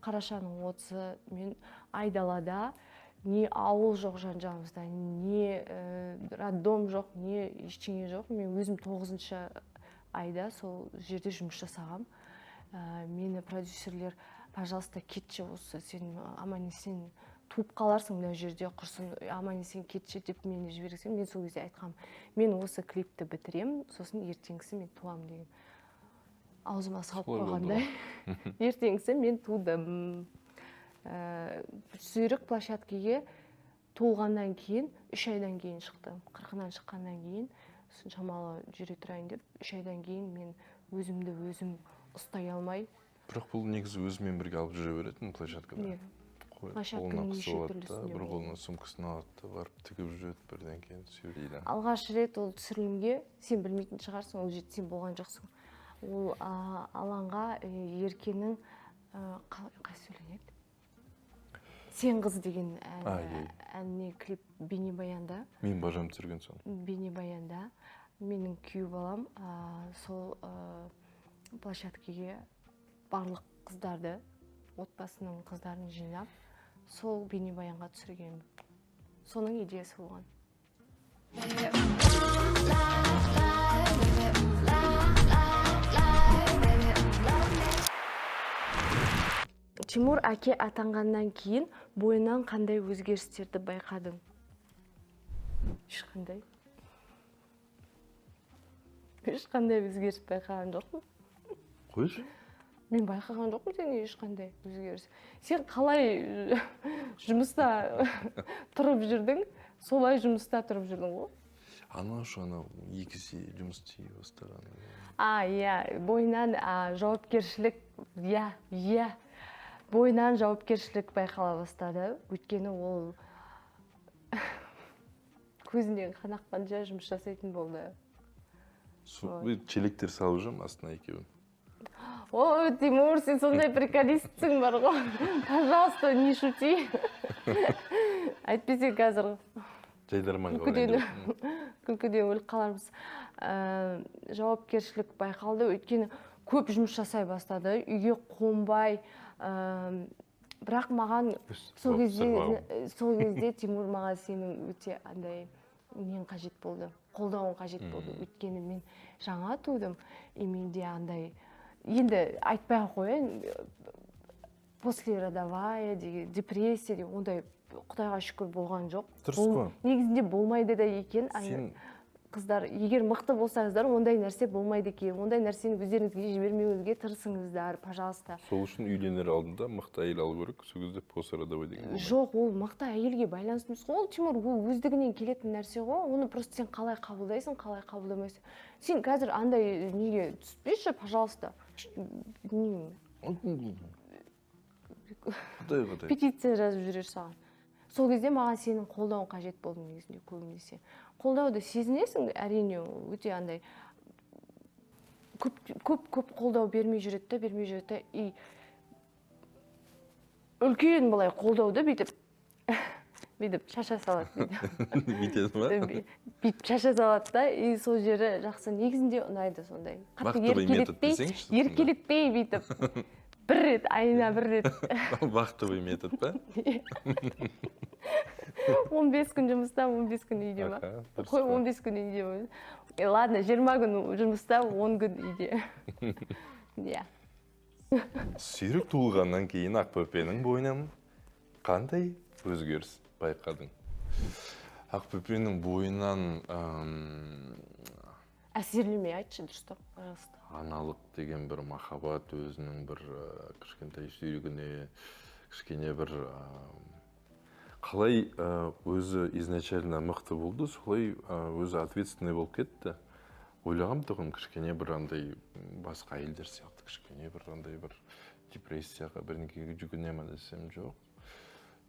Speaker 2: қарашаның 30-ы мен айдалада не ауыл жоқ жан-жағымызда, не роддом жоқ, не ештеңе жоқ. Мен өзім 9-шы айда сол жерде жұмыс жасағам. Мені продюсерлер, пожалуйста, кетші осы, сен аман-есен туып қаларсың мына жерде, құрсын, аман-есен кетші деп мені жіберсең, мен сол кезде айтқам, мен осы клипті бітірем, сосын ертеңгісі мен туам деген. Аузыма салып қойғандай. Ертеңгісі мен тудым. Сүйрік площадкеге туылғаннан кейін 3 айдан кейін шықтым. 40-нан шыққаннан кейін шамалы жүре тұрайын деп 3 айдан кейін мен өзімді өзім ұстай алмай.
Speaker 1: Бірақ бұл негізі өзімен бірге алып жүре беретін площадкада.
Speaker 2: Площадканың неше түрлісінде.
Speaker 1: Бір қолына сумкасын алады, барып тігіп жүреді, бірден кейін сөйлейді.
Speaker 2: Алғаш рет ол түсірілімге сен білмейтін шығарсың, ол жерде сен болған жоқсың. Ол алаңға Еркенің қай сөйленеді? Сен қыз деген әніне клип бейнебаянда.
Speaker 1: Мен бажам түсірген соң.
Speaker 2: Бейнебаянда менің күйеу балам сол площадкеге барлық қыздарды, отбасының қыздарын жинап, сол бейнебаянға түсірген. Соның идеясы болған. Тимур әке атанғаннан кейін бойынан қандай өзгерістерді байқадың? Ешқандай. Ешқандай өзгеріс байқаған жоқпын.
Speaker 1: Қойшы?
Speaker 2: Мен байқаған жоқпын сен ешқандай өзгеріс. Сен қалай жұмыста тұрып жүрдің, солай жұмыста тұрып жүрдің ғой?
Speaker 1: Ана екісе жұмыс істей бастаған.
Speaker 2: Иә, бойынан жауапкершілік, иә. Бойынан жауапкершілік байқала бастады. Өйткені ол көзінен қан аққанша жұмыс жасайтын болды.
Speaker 1: Челектер салып жүрмін астына екеуін.
Speaker 2: О, Тимур, сен сондай приколистсің бар ғой. Пожалуйста, не шути. Әйтпесе қазір күлкіден өліп қалармыз. Жауапкершілік байқалды, өйткені көп жұмыс жасай бастады, үйге қонбай. Бірақ маған сол кезде Тимур маған сенің өте андай мен қажет болды, қолдауың қажет болды. Өйткені мен жаңа тудым, менде андай енді айтпай қояйын, послеродовая деген, депрессия деген ондай Құдайға шүкір болған жоқ. Негізінде болмайды да екен. Қыздар, егер мықты болсаңыздар, ондай нәрсе болмайды екен. Ондай нәрсені өздеріңізге жібермеуіңізге тырысыңыздар, пожалуйста.
Speaker 1: Сол үшін үйленер алдында мықты әйел алу керек, сол кезде послеродовой деген.
Speaker 2: Жоқ, ол мықты әйелге байланысты емес. Ол Тимур, ол өздігінен келетін нәрсе ғой. Оны просто сен қалай қабылдайсың, қалай қабылдамайсың. Сен қазір андай неге түспеші, пожалуйста. Петиция жазып жүрер саған. Сол кезде маған сенің қолдауың қажет болды негізінде көбінесе. Қолдауды сезінесің, әрине, өте андай көп қолдау бермей жүреді. И үлкен былай қолдауды бүйтіп шаша салады.
Speaker 1: Бүйтеді ма?
Speaker 2: Бүйтіп шаша салады да, и сол жері жақсы, негізінде ұнайды сондай. Еркелетпей бүйтіп. Бір рет, айына бір рет.
Speaker 1: Вахтовый метод, па?
Speaker 2: 15 күн жұмыста, 15 күн үйде ма? Қой 15 күн үйде ма? Ладно, 20 күн жұмыста, 10 күн үйде.
Speaker 1: Сүйрік туылғаннан кейін Ақбөпенің бойынан қандай өзгеріс байқадың? Ақбөпенің бойынан...
Speaker 2: Әсерлемей айтшы, дұрыстап, пожалуйста.
Speaker 1: Аналық деген бір махаббат, өзінің бір кішкентай сүйрігіне, кішкене бір қалай өзі изначально мықты болды, солай өзі ответственный болып кетті. Ойлағам тұғым, кішкене бір андай басқа әйелдер сияқты, кішкене бір андай бір депрессияға бірінкеге жүгіне ме десем жоқ.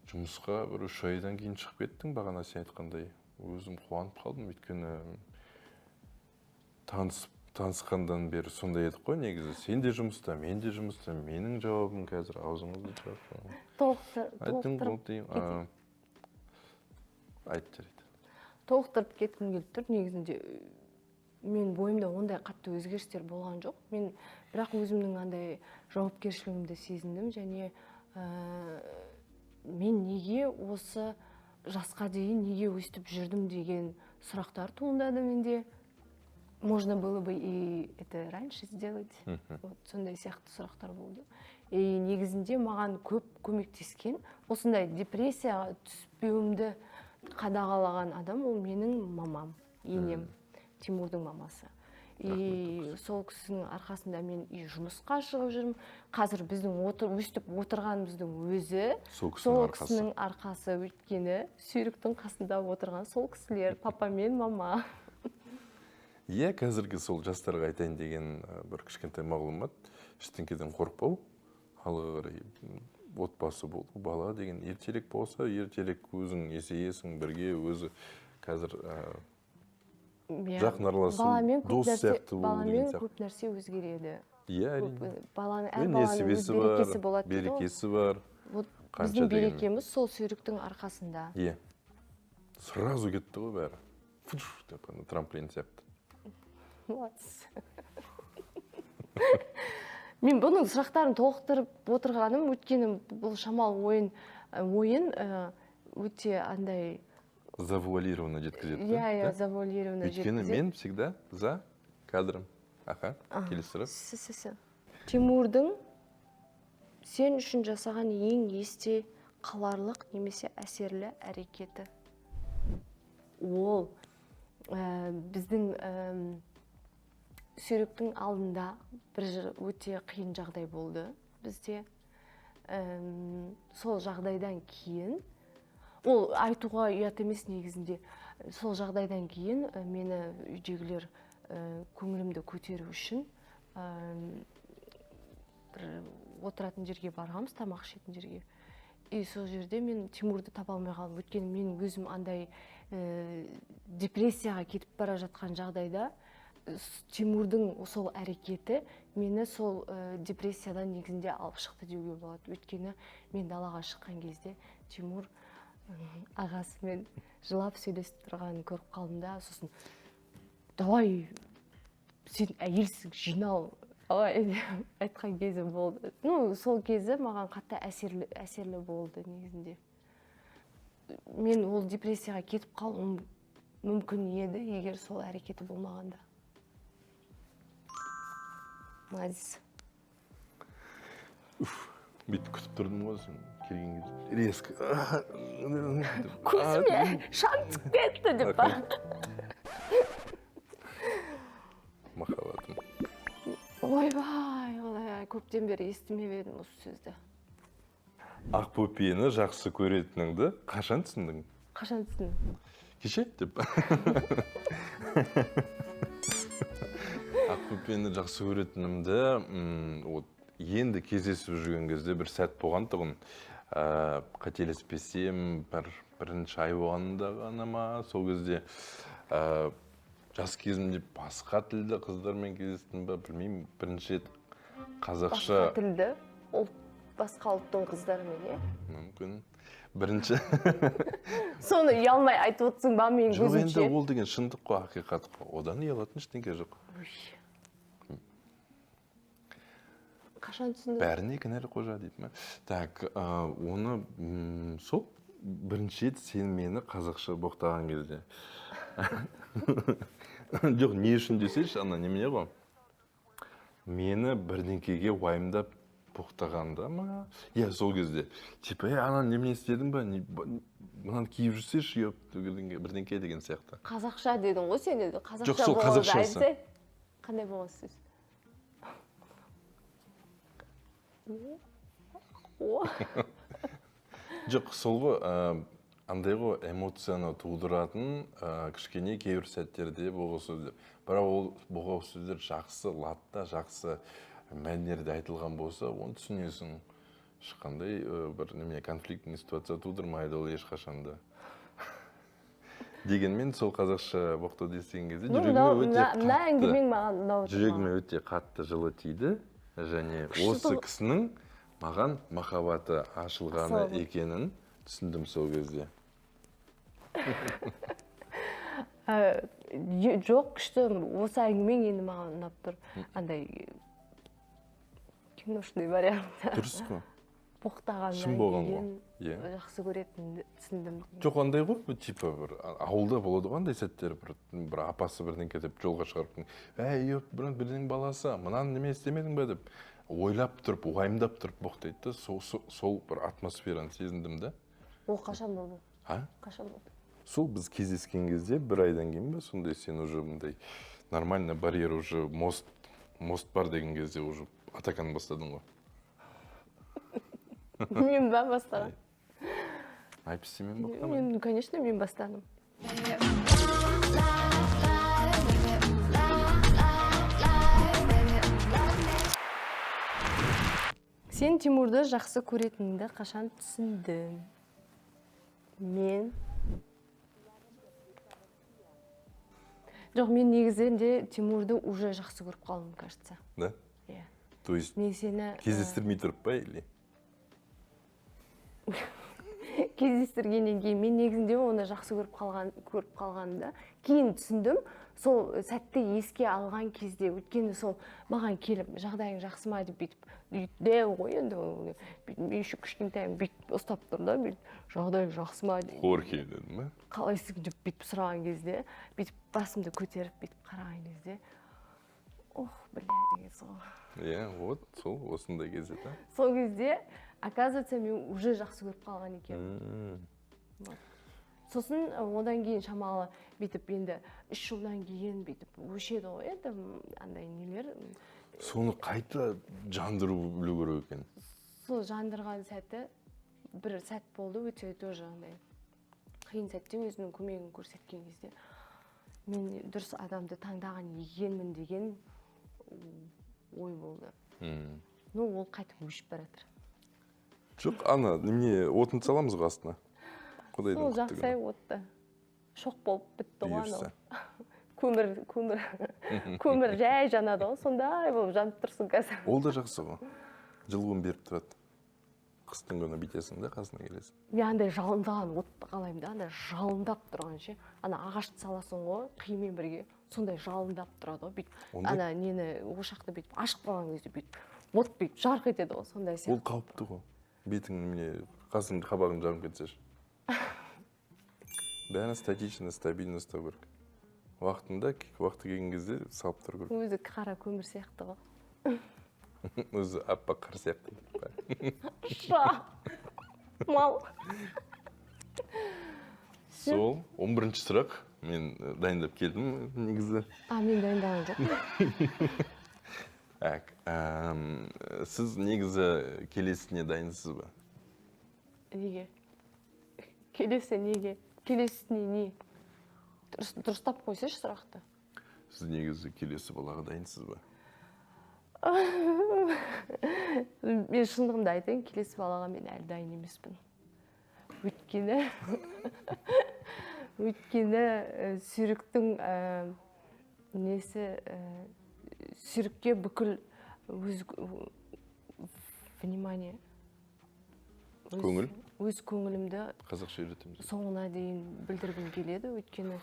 Speaker 1: Жұмысқа бір 3 айдан кейін шығып кеттің, бағана сен айтқандай. Өзім қуанып қалдым, өйткені танысқандан бері сондай едік қой негізі. Сен де жұмыста, мен де жұмыста, менің жауабым қазір аузыңызды жауап.
Speaker 2: Толықтырып кеткім келіп тұр. Негізінде мен бойымда ондай қатты өзгерістер болған жоқ. Мен бірақ өзімнің андай жауапкершілігімді сезіндім, және мен неге осы жасқа дейін неге өстіп жүрдім деген сұрақтар туындады менде. Можно было бы и это раньше сделать. Вот сондай сияқты сұрақтар болды. И негізінде маған көп көмектескен, осындай депрессияға түспеуімді қадағалаған адам ол менің мамам, енем, Тимурдың мамасы. И сол кісінің арқасында мен жұмысқа шығып жүрмін. Қазір біздің өстіп отырғанымыздың өзі сол кісінің арқасы, өйткені сүйріктің қасында отырған сол кісілер, папа мен мама.
Speaker 1: Иә, қазіргі сол жастарға айтайын деген бір кішкентай мағлұмат, ештеңеден қорықпау, алға қарай отбасы бол, бала деген ертерек болса, ертерек өзің есейесің, бірге өзі қазір жақын араласу, дос сияқты болу деген сияқты.
Speaker 2: Баламен көп нәрсе өзгереді.
Speaker 1: Иә, әрине.
Speaker 2: Әр баланың өз берекесі болады.
Speaker 1: Берекесі бар.
Speaker 2: Біздің берекеміз сол сүйріктің арқасында.
Speaker 1: Иә. Сразу кетті ғой бәрі. Трамплин сияқты.
Speaker 2: Мен бұның сұрақтарын толықтырып отырғаным, өткені бұл шамал ойын өте андай...
Speaker 1: Завуалированно жеткізеді.
Speaker 2: Иә, завуалированно жеткізеді.
Speaker 1: Өткені мен всегда за кадром. Аха, келістіріп.
Speaker 2: Тимурдың сен үшін жасаған ең есте қаларлық немесе әсерлі әрекеті. Ол біздің сүйріктің алдында бір өте қиын жағдай болды бізде. Сол жағдайдан кейін, ол айтуға ұят емес негізінде, сол жағдайдан кейін мені үйдегілер көңілімді көтеру үшін отыратын жерге барғанбыз, тамақ ішетін жерге. И сол жерде мен Тимурды таба алмай қалдым. Өйткені мен өзім андай депрессияға кетіп бара жатқан жағдайда Тимурдың сол әрекеті мені сол депрессиядан негізінде алып шықты деуге болады. Өйткені мен далаға шыққан кезде Тимур ағасымен жылап сөйлесіп тұрғанын көріп қалдым да, сосын давай сен әйелсің, жинал айтқан кезі болды. Сол кезі маған қатты әсерлі болды негізінде. Мен ол депрессияға кетіп қалуым мүмкін еді, егер сол әрекеті болмағанда. Молодец.
Speaker 1: Бүйтіп күтіп тұрдым ғой сен келген кезде. Резко.
Speaker 2: Көзіме шаң түсіп кетті деп па.
Speaker 1: Махаббатым.
Speaker 2: Ойбай, көптен бері естімеп едім осы сөзді.
Speaker 1: Ақбөпені жақсы көретініңді қашан түсіндің?
Speaker 2: Қашан түсіндің?
Speaker 1: Кеше деп. Ақбөпені жақсы көретінімді енді кездесіп жүрген кезде бір сәт болған тұғын. Қателеспесем, бірінші ай болғанда ғана ма, сол кезде жас кезімде басқа тілді қыздармен кездестім ба, білмеймін, бірінші рет қазақша.
Speaker 2: Басқа тілді? Ол басқа ұлттың қыздарымен, е?
Speaker 1: Мүмкін. Бірінші.
Speaker 2: Соны ұялмай айтып отырсың ба мен көзімше?
Speaker 1: Жоқ, енді ол деген шындық қой, ақиқат қой. Одан ұялатын ештеңе жоқ.
Speaker 2: Қашан түсіндің?
Speaker 1: Бәріне кінәлі қожа дейді ме? Так, оны сол бірінші рет сен мені қазақша боқтаған кезде. Жоқ, не үшін десейші, ана немене ғой? Мені бірдеңкеге уайымдап боқтағанда ма? Иә, сол кезде. Типа, ана немене істедің ба? Мынаны киіп жүрсейші, бірдеңке деген сияқты.
Speaker 2: Қазақша дедің ғой сен деді.
Speaker 1: Жоқ, сол қазақшасы.
Speaker 2: Қандай болған сөз?
Speaker 1: Жоқ, сол ғой, андай ғой, эмоцияны тудыратын кішкене кейбір сәттерде болған сөздер. Бірақ ол болған сөздер жақсы, латта, жақсы мәнерде айтылған болса, оны түсінесің. Ешқандай бір конфликтный ситуация тудырмайды ол ешқашанда. Дегенмен сол қазақша боқтау десеген кезде жүрегіме өте қатты жылы тиді. Және осы кісінің маған махаббаты ашылғаны екенін түсіндім сол кезде.
Speaker 2: Жоқ, күшті, осы әңгімең енді маған ұнап тұр. Андай киношный вариант.
Speaker 1: Дұрыс қой.
Speaker 2: Боқтағаннан кейін жақсы көретінді түсіндім.
Speaker 1: Жоқ, андай ғой, типа бір ауылда болады ғой андай сәттер, бір апасы бірдеңке деп жолға шығарып, бірдің баласы, мынаны неме істемедің бе деп ойлап тұрып, уайымдап тұрып боқтайды да, сол бір атмосфераны сезіндім да.
Speaker 2: Ол қашан болды? Қашан болды?
Speaker 1: Сол біз кездескен кезде бір айдан кейін бе, сондай сен уже мындай нормально барьер уже мост бар деген кезде уже атаканы бастадың ғой.
Speaker 2: Мен ба бастадым?
Speaker 1: Айпісі мен боқтамын?
Speaker 2: Конечно, мен бастадым. Сен Тимурды жақсы көретініңді қашан түсіндің? Мен... Жоқ, мен негізінде Тимурды уже жақсы көріп қалдым, кажется.
Speaker 1: Да?
Speaker 2: Иә.
Speaker 1: То есть кездестірмей тұрып па, или?
Speaker 2: Кездестіргеннен кейін мен негізінде оны жақсы көріп қалғанымда кейін түсіндім. Сол сәтті еске алған кезде, өткені сол маған келіп, жағдайың жақсы ма деп бүйтіп ғой енді, мен еще кішкентайым бүйтіп ұстап тұр да, жағдайың жақсы ма деп.
Speaker 1: Хорхе дедім ме?
Speaker 2: Қалайсың деп бүйтіп сұраған кезде, бүйтіп басымды көтеріп бүйтіп қараған кезде, бля, деген сол.
Speaker 1: Иә, вот, сол осындай кезде да.
Speaker 2: Сол кезде, оказывается, мен уже жақсы көріп қалған екен. Сосын одан кейін шамалы бүйтіп енді 3 жылдан кейін бүйтіп өшеді ғой енді андай нелер.
Speaker 1: Соны қайта жандыру білу керек екен.
Speaker 2: Сол жандырған сәті бір сәт болды, өте тоже андай қиын сәтте өзінің көмегін көрсеткен кезде мен дұрыс адамды таңдаған екенмін деген ой болды. Ол қайтып өшіп баратыр.
Speaker 1: Жоқ, ана, немене отын саламыз ғой астына.
Speaker 2: Сол жақсай отты. Шоқ болып бітті ғой анау. көмір жай жанады ғой, сондай болып жанып тұрсың қазір.
Speaker 1: Ол да жақсы ғой. Жылуын беріп тұрады. Қыстың күні бүйтесің да, қасына келесің.
Speaker 2: Мен андай жалындаған отты қалаймын да, андай жалындап тұрған ше. Ана ағашты саласың ғой, қимен бірге. Сондай жалындап тұрады ғой, бүйтіп. Ана нені ошақты бүйтіп ашып қалған кезде бүйтіп. От бүйтіп жарқ етеді ғой, сондай сияқты.
Speaker 1: Ол қауіпті ғой. Бетің міне қасың қабағың жанып кетсе. Бәрі статично, стабильно ұстау керек. Уақыты келген кезде салып тұру керек.
Speaker 2: Өзі қара көмір сияқты ғой.
Speaker 1: Өзі аппақ қар сияқты.
Speaker 2: Мал.
Speaker 1: Сол, 11-ші сұрақ. Мен дайындап келдім, негізі.
Speaker 2: Мен дайындаған жоқ.
Speaker 1: Сіз негізі келесіне дайынсыз ба?
Speaker 2: Неге? Келесіне не? Дұрыстап қойсайшы сұрақты.
Speaker 1: Сіз негізі келесі балаға дайынсыз ба?
Speaker 2: Мен шындығымды айтайын, келесі балаға мен әлі дайын емеспін. Өйткені сүйріктің сүйрікке бүкіл внимание, өз көңілімді
Speaker 1: қазақша үйретеміз.
Speaker 2: Соңына дейін білдіргім келеді, өйткені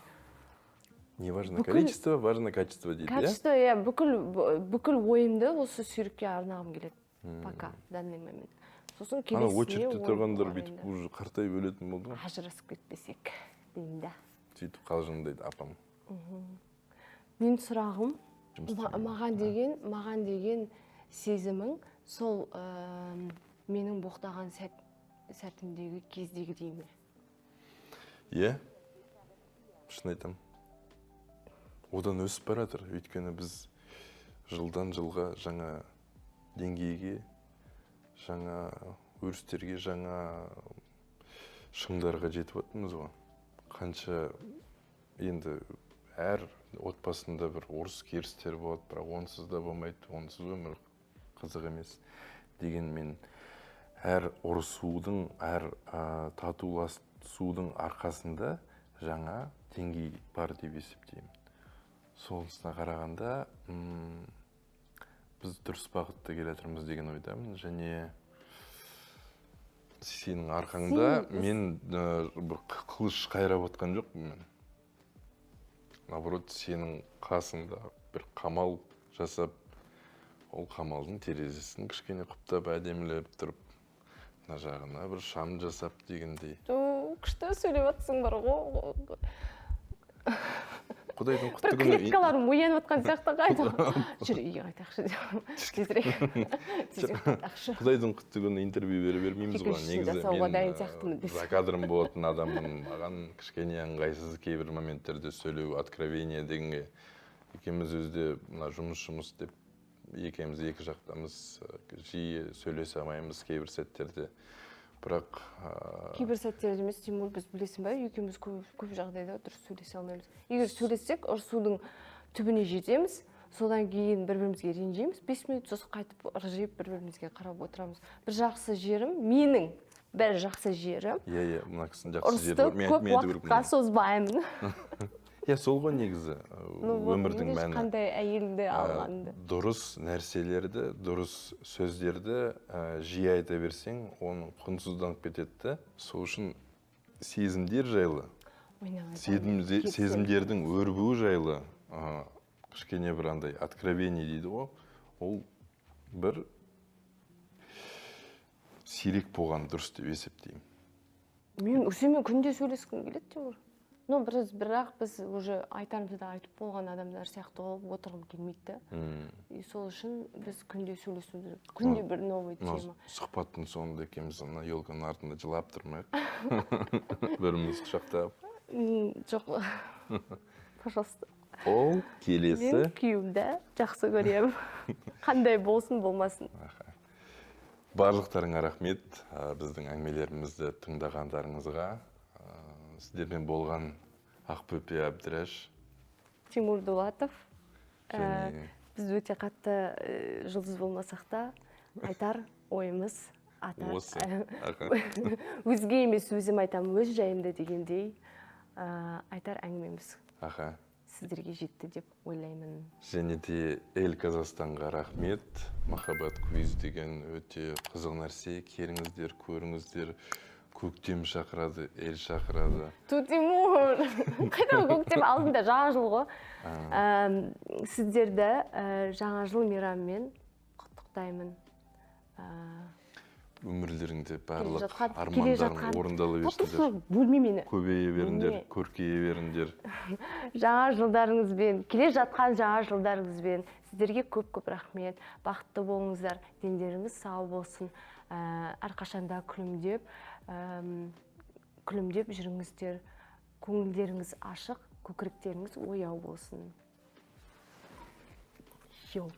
Speaker 1: не важно количество, важно качество дейді,
Speaker 2: качество, бүкіл ойымды осы сүйрікке арнағым келеді. Пока, данный момент. Сосын келесіне
Speaker 1: очередьте тұрғандар бүйтіп уже қартайып өлетін болды ма?
Speaker 2: Ажырасып кетпесек деймін да.
Speaker 1: Сөйтіп қалжыңдайды апам.
Speaker 2: Мен сұрағым, маған деген сезімің сол менің боқтаған сәтімдегі кездегі деймін.
Speaker 1: Шын айтам. Одан өсіп баратыр. Өйткені біз жылдан жылға жаңа деңгейге, жаңа өрістерге, жаңа шыңдарға жетіп отырмыз ғой. Қанша енді әр отбасында бір ұрыс-керістер болады, бірақ онсыз да болмайды, онсыз өмір қызық емес. Дегенмен әр ұрысудың, әр татуласудың арқасында жаңа деңгей бар деп есептеймін. Сонысына қарағанда біз дұрыс бағытта келе жатырмыз деген ойдамын, және сенің арқаңда мен бір қылыш қайрап отқан жоқпын мен. Наоборот, сенің қасыңда бір қамал жасап, ол қамалдың терезесін кішкене құптап, әдемілеп тұрып, мына жағына бір шам жасап дегендей.
Speaker 2: Күшті сөйлеп жатсың бар ғой.
Speaker 1: Құдайдың құтты
Speaker 2: күні. Бір клеткаларым оянып отқан сияқты қайда. Жүр, үйге қайтақшы.
Speaker 1: Құдайдың құтты күні интервью бере бермейміз ғой. Негізі мен за кадрым болатын адамның маған кішкене ыңғайсыз кейбір моменттерде сөйлеу, откровение дегенге. Екеуміз өзде жұмыс деп екеуміз екі жақтамыз, жиі сөйлесе алмаймыз кейбір сәттерде. Бірақ
Speaker 2: кейбір сәттерде емес, Тимур, біз білесің бе, екеуміз көп жағдайда дұрыс сөйлесе алмаймыз. Егер сөйлессек, ұрысудың түбіне жетеміз, содан кейін бір-бірімізге ренжиміз, 5 минут сосын қайтып ыржиып бір-бірімізге қарап отырамыз. Бір жақсы жерім, менің бір жақсы жерім.
Speaker 1: Мына кісінің жақсы жері бар.
Speaker 2: Ұрысты көп уақытқа созбаймын.
Speaker 1: Сол ғой негізі өмірдің мәні.
Speaker 2: Қандай әйелді алғанды.
Speaker 1: Дұрыс нәрселерді, дұрыс сөздерді жиі айта берсең, оның құнсызданып кетеді. Сол үшін сезімдер жайлы, сезімдердің өрбуі жайлы кішкене бір андай откровение дейді ғой, ол бір сирек болған дұрыс деп есептеймін.
Speaker 2: Мен сенімен күнде сөйлескім келеді, Тимур. Бірақ біз уже айтарымызды да айтып болған адамдар сияқты болып отырғым келмейді. Сол үшін біз күнде сөйлесуіміз, күнде бір новый тема.
Speaker 1: Сұхбаттың соңында екеуміз елканың артында жылап тұрмайық. Біріміз құшақтап.
Speaker 2: Жоқ, пожалуйста.
Speaker 1: Ол келесі.
Speaker 2: Мен күйеуімді жақсы көремін. Қандай болсын, болмасын.
Speaker 1: Барлықтарыңа рахмет, біздің әңгімелерімізді тыңдағандарыңызға. Сіздермен болған Ақбөпе Әбдіраш,
Speaker 2: Тимур Дулатов. Біз өте қатты жұлдыз болмасақ та, айтар ойымыз, өзге емес өзім айтамын, өз жайымды дегендей айтар әңгімеміз. сіздерге жетті деп ойлаймын.
Speaker 1: Және де эл Казахстанға рахмет. Махаббат квиз деген өте қызық нәрсе. Келіңіздер, көріңіздер. Көктем шақырады, ел шақырады.
Speaker 2: Тутимур! Қайда көктем алдында жаңа жыл ғой. Сіздерді жаңа жыл мейрамымен құттықтаймын.
Speaker 1: Өмірлеріңде барлық армандарың орындала берсін.
Speaker 2: Бөлмемені.
Speaker 1: Көбейе беріңдер, көркейе беріңдер.
Speaker 2: Жаңа жылдарыңызбен, келе жатқан жаңа жылдарыңызбен сіздерге көп рахмет. Бақытты болыңыздар, дендеріңіз сау болсын. Әрқашанда күлімдеп жүріңіздер. Көңілдеріңіз ашық, көкіректеріңіз ояу болсын. Йоу.